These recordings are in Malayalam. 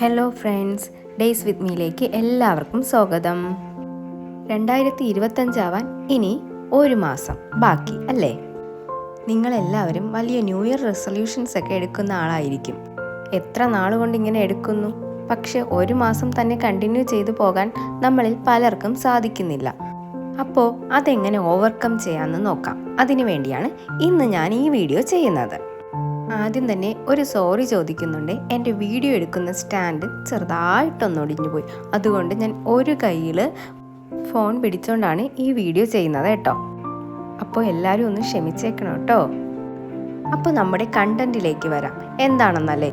ഹലോ ഫ്രണ്ട്സ്, ഡേയ്സ് വിത്ത് മീയിലേക്ക് എല്ലാവർക്കും സ്വാഗതം. 2025 ആവാൻ ഇനി ഒരു മാസം ബാക്കി അല്ലേ? നിങ്ങളെല്ലാവരും വലിയ ന്യൂ ഇയർ റെസൊല്യൂഷൻസ് ഒക്കെ എടുക്കുന്ന ആളായിരിക്കും. എത്ര നാളുകൊണ്ട് ഇങ്ങനെ എടുക്കുന്നു? പക്ഷെ ഒരു മാസം തന്നെ കണ്ടിന്യൂ ചെയ്തു പോകാൻ നമ്മളിൽ പലർക്കും സാധിക്കുന്നില്ല. അപ്പോൾ അതെങ്ങനെ ഓവർകം ചെയ്യാമെന്ന് നോക്കാം. അതിനു വേണ്ടിയാണ് ഇന്ന് ഞാൻ ഈ വീഡിയോ ചെയ്യുന്നത്. ആദ്യം തന്നെ ഒരു സോറി ചോദിക്കുന്നുണ്ട്. എൻ്റെ വീഡിയോ എടുക്കുന്ന സ്റ്റാൻഡ് ചെറുതായിട്ടൊന്ന് ഒടിഞ്ഞു പോയി. അതുകൊണ്ട് ഞാൻ ഒരു കയ്യിൽ ഫോൺ പിടിച്ചുകൊണ്ടാണ് ഈ വീഡിയോ ചെയ്യുന്നത് കേട്ടോ. അപ്പോൾ എല്ലാവരും ഒന്ന് ക്ഷമിച്ചേക്കണം കേട്ടോ. അപ്പോൾ നമ്മുടെ കണ്ടന്റിലേക്ക് വരാം. എന്താണെന്നല്ലേ,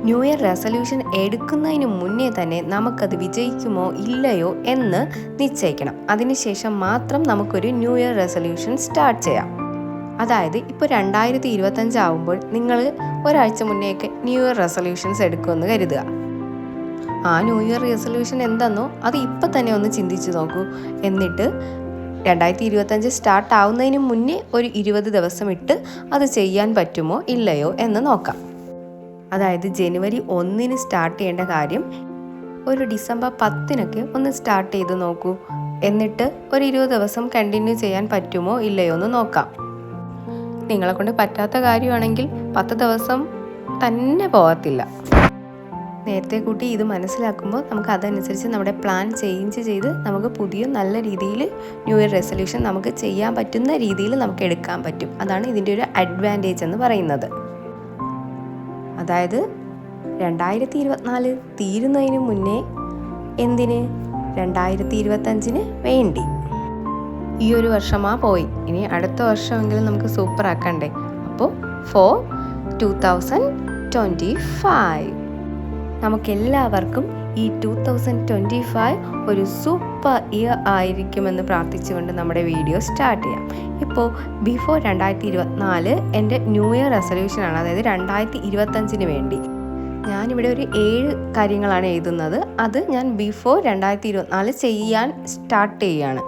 ന്യൂ ഇയർ റെസൊല്യൂഷൻ എടുക്കുന്നതിന് മുന്നേ തന്നെ നമുക്കത് വിജയിക്കുമോ ഇല്ലയോ എന്ന് നിശ്ചയിക്കണം. അതിനുശേഷം മാത്രം നമുക്കൊരു ന്യൂ ഇയർ റെസൊല്യൂഷൻ സ്റ്റാർട്ട് ചെയ്യാം. അതായത് ഇപ്പോൾ 2025 ആവുമ്പോൾ നിങ്ങൾ ഒരാഴ്ച മുന്നേയൊക്കെ ന്യൂ ഇയർ റെസൊല്യൂഷൻസ് എടുക്കുമെന്ന് കരുതുക. ആ ന്യൂ ഇയർ റെസൊല്യൂഷൻ എന്താണെന്നോ അത് ഇപ്പം തന്നെ ഒന്ന് ചിന്തിച്ച് നോക്കൂ. എന്നിട്ട് 2025 സ്റ്റാർട്ട് ആവുന്നതിന് മുന്നേ ഒരു 20 ദിവസം ഇട്ട് അത് ചെയ്യാൻ പറ്റുമോ ഇല്ലയോ എന്ന് നോക്കാം. അതായത് ജനുവരി 1 സ്റ്റാർട്ട് ചെയ്യേണ്ട കാര്യം ഒരു ഡിസംബർ 10 ഒന്ന് സ്റ്റാർട്ട് ചെയ്ത് നോക്കൂ. എന്നിട്ട് ഒരു 20 ദിവസം കണ്ടിന്യൂ ചെയ്യാൻ പറ്റുമോ ഇല്ലയോ എന്ന് നോക്കാം. നിങ്ങളെ കൊണ്ട് പറ്റാത്ത കാര്യമാണെങ്കിൽ 10 ദിവസം തന്നെ പോകത്തില്ല. നേരത്തെ കൂട്ടി ഇത് മനസ്സിലാക്കുമ്പോൾ നമുക്ക് അതനുസരിച്ച് നമ്മുടെ പ്ലാൻ ചേഞ്ച് ചെയ്ത് നമുക്ക് പുതിയ നല്ല രീതിയിൽ ന്യൂ ഇയർ റെസൊല്യൂഷൻ നമുക്ക് ചെയ്യാൻ പറ്റുന്ന രീതിയിൽ നമുക്ക് എടുക്കാൻ പറ്റും. അതാണ് ഇതിൻ്റെ ഒരു അഡ്വാൻറ്റേജ് എന്ന് പറയുന്നത്. അതായത് 2024 തീരുന്നതിന് മുന്നേ എന്തിന് 2025 വേണ്ടി. ഈ ഒരു വർഷമാ പോയി, ഇനി അടുത്ത വർഷമെങ്കിലും നമുക്ക് സൂപ്പർ ആക്കണ്ടേ. അപ്പോൾ ഫോർ 2025 നമുക്കെല്ലാവർക്കും ഈ 2025 ഒരു സൂപ്പർ ഇയർ ആയിരിക്കുമെന്ന് പ്രാർത്ഥിച്ചുകൊണ്ട് നമ്മുടെ വീഡിയോ സ്റ്റാർട്ട് ചെയ്യാം. ഇപ്പോൾ ബിഫോർ 2024 എൻ്റെ ന്യൂ ഇയർ റെസൊല്യൂഷനാണ്. അതായത് 2025 വേണ്ടി ഞാനിവിടെ ഒരു 7 കാര്യങ്ങളാണ് എഴുതുന്നത്. അത് ഞാൻ ബിഫോർ 2024 ചെയ്യാൻ സ്റ്റാർട്ട് ചെയ്യുകയാണ്.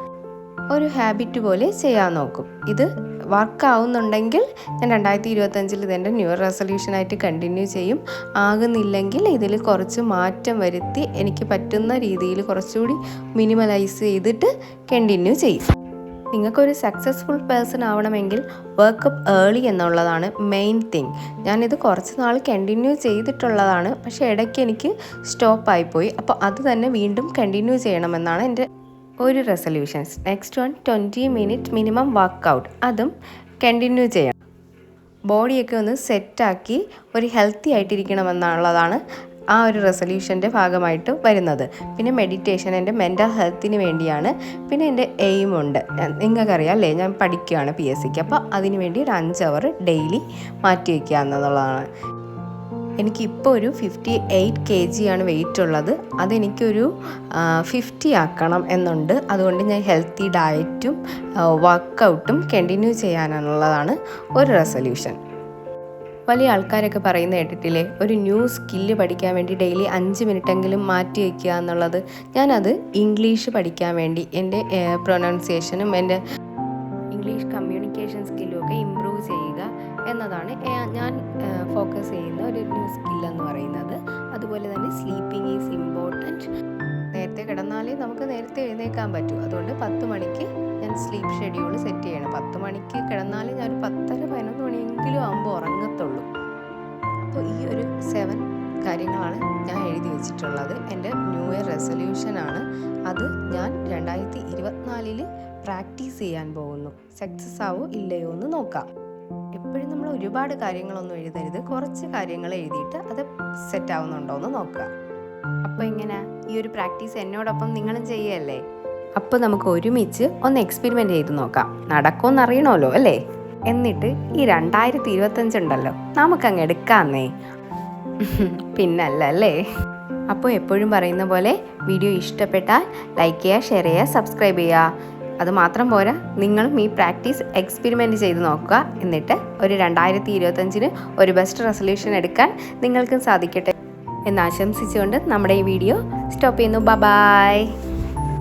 ഒരു ഹാബിറ്റ് പോലെ ചെയ്യാൻ നോക്കും. ഇത് വർക്ക് ആവുന്നുണ്ടെങ്കിൽ ഞാൻ 2025 ഇതെൻ്റെ ന്യൂ ഇയർ റെസൊല്യൂഷനായിട്ട് കണ്ടിന്യൂ ചെയ്യും. ആകുന്നില്ലെങ്കിൽ ഇതിൽ കുറച്ച് മാറ്റം വരുത്തി എനിക്ക് പറ്റുന്ന രീതിയിൽ കുറച്ചുകൂടി മിനിമലൈസ് ചെയ്തിട്ട് കണ്ടിന്യൂ ചെയ്യും. നിങ്ങൾക്കൊരു സക്സസ്ഫുൾ പേഴ്സൺ ആവണമെങ്കിൽ വർക്കപ്പ് ഏർലി എന്നുള്ളതാണ് മെയിൻ തിങ്. ഞാനിത് കുറച്ച് നാൾ കണ്ടിന്യൂ ചെയ്തിട്ടുള്ളതാണ്, പക്ഷേ ഇടയ്ക്ക് എനിക്ക് സ്റ്റോപ്പായിപ്പോയി. അപ്പോൾ അത് തന്നെ വീണ്ടും കണ്ടിന്യൂ ചെയ്യണമെന്നാണ് എൻ്റെ ഒരു resolutions. Next 20 minute minimum workout, അതും കണ്ടിന്യൂ ചെയ്യണം. ബോഡിയൊക്കെ ഒന്ന് സെറ്റാക്കി ഒരു ഹെൽത്തി ആയിട്ടിരിക്കണമെന്നുള്ളതാണ് ആ ഒരു റെസൊല്യൂഷൻ്റെ ഭാഗമായിട്ട് വരുന്നത്. പിന്നെ മെഡിറ്റേഷൻ എൻ്റെ മെൻ്റൽ ഹെൽത്തിന് വേണ്ടിയാണ്. പിന്നെ എൻ്റെ എയിമുണ്ട്, നിങ്ങൾക്കറിയാം അല്ലേ, ഞാൻ പഠിക്കുകയാണ് PSCക്ക്. അപ്പോൾ അതിന് വേണ്ടി ഒരു 5 അവർ ഡെയിലി മാറ്റി വയ്ക്കുക എന്നുള്ളതാണ്. എനിക്കിപ്പോൾ ഒരു 58 kg ആണ് വെയിറ്റ് ഉള്ളത്. അതെനിക്കൊരു 50 ആക്കണം എന്നുണ്ട്. അതുകൊണ്ട് ഞാൻ ഹെൽത്തി ഡയറ്റും വർക്കൗട്ടും കണ്ടിന്യൂ ചെയ്യാനുള്ളതാണ് ഒരു റെസൊല്യൂഷൻ. വലിയ ആൾക്കാരൊക്കെ പറയുന്ന കേട്ടിട്ടില്ലേ, ഒരു ന്യൂ സ്കില്ല് പഠിക്കാൻ വേണ്ടി ഡെയിലി 5 മിനിറ്റെങ്കിലും മാറ്റി വയ്ക്കുക എന്നുള്ളത്. ഞാനത് ഇംഗ്ലീഷ് പഠിക്കാൻ വേണ്ടി എൻ്റെ പ്രൊനൗൺസിയേഷനും എൻ്റെ ഇംഗ്ലീഷ് കമ്മ്യൂണിക്കേഷൻ സ്കില്ലും ഒക്കെ ഇമ്പ്രൂവ് ചെയ്യുക എന്നതാണ് ഞാൻ ഫോക്കസ് ചെയ്യുന്ന ഒരു ന്യൂ സ്കില്ലെന്ന് പറയുന്നത്. അതുപോലെ തന്നെ സ്ലീപ്പിംഗ് ഈസ് ഇമ്പോർട്ടൻറ്റ്. നേരത്തെ കിടന്നാലേ നമുക്ക് നേരത്തെ എഴുന്നേൽക്കാൻ പറ്റൂ. അതുകൊണ്ട് 10 മണിക്ക് ഞാൻ സ്ലീപ്പ് ഷെഡ്യൂൾ സെറ്റ് ചെയ്യണം. 10 മണിക്ക് കിടന്നാലേ ഞാൻ ഒരു 10:30-11 മണിയെങ്കിലും ആകുമ്പോൾ ഉറങ്ങത്തുള്ളൂ. അപ്പോൾ ഈ ഒരു 7 കാര്യങ്ങളാണ് ഞാൻ എഴുതി വെച്ചിട്ടുള്ളത്. എൻ്റെ ന്യൂ ഇയർ റെസൊല്യൂഷനാണ്. അത് ഞാൻ 2024 പ്രാക്ടീസ് ചെയ്യാൻ പോകുന്നു. സക്സസ് ആവോ ഇല്ലയോ എന്ന് നോക്കാം. എപ്പോഴും നമ്മൾ ഒരുപാട് കാര്യങ്ങളൊന്നും എഴുതരുത്, കുറച്ച് കാര്യങ്ങൾ എഴുതിയിട്ട് അത് സെറ്റ് ആവുന്നുണ്ടോ എന്ന് നോക്കുക. അപ്പോൾ ഇങ്ങനെ ഈ ഒരു പ്രാക്ടീസ് എന്നോടൊപ്പം നിങ്ങളും ചെയ്യല്ലേ. അപ്പോൾ നമുക്ക് ഒരുമിച്ച് ഒന്ന് എക്സ്പെരിമെൻ്റ് ചെയ്ത് നോക്കാം. നടക്കുമെന്ന് അറിയണമല്ലോ അല്ലേ? എന്നിട്ട് ഈ 2025 ഉണ്ടല്ലോ, നമുക്കങ്ങ് എടുക്കാന്നേ. പിന്നല്ല അല്ലേ? അപ്പോൾ എപ്പോഴും പറയുന്ന പോലെ വീഡിയോ ഇഷ്ടപ്പെട്ടാൽ ലൈക്ക് ചെയ്യുക, ഷെയർ ചെയ്യുക, സബ്സ്ക്രൈബ് ചെയ്യുക. അത് മാത്രം പോരാ, നിങ്ങളും ഈ പ്രാക്ടീസ് എക്സ്പെരിമെൻറ്റ് ചെയ്ത് നോക്കുക. എന്നിട്ട് ഒരു 2025 ഒരു ബെസ്റ്റ് റെസൊല്യൂഷൻ എടുക്കാൻ നിങ്ങൾക്കും സാധിക്കട്ടെ എന്ന് ആശംസിച്ചുകൊണ്ട് നമ്മുടെ ഈ വീഡിയോ സ്റ്റോപ്പ് ചെയ്യുന്നു. ബൈ.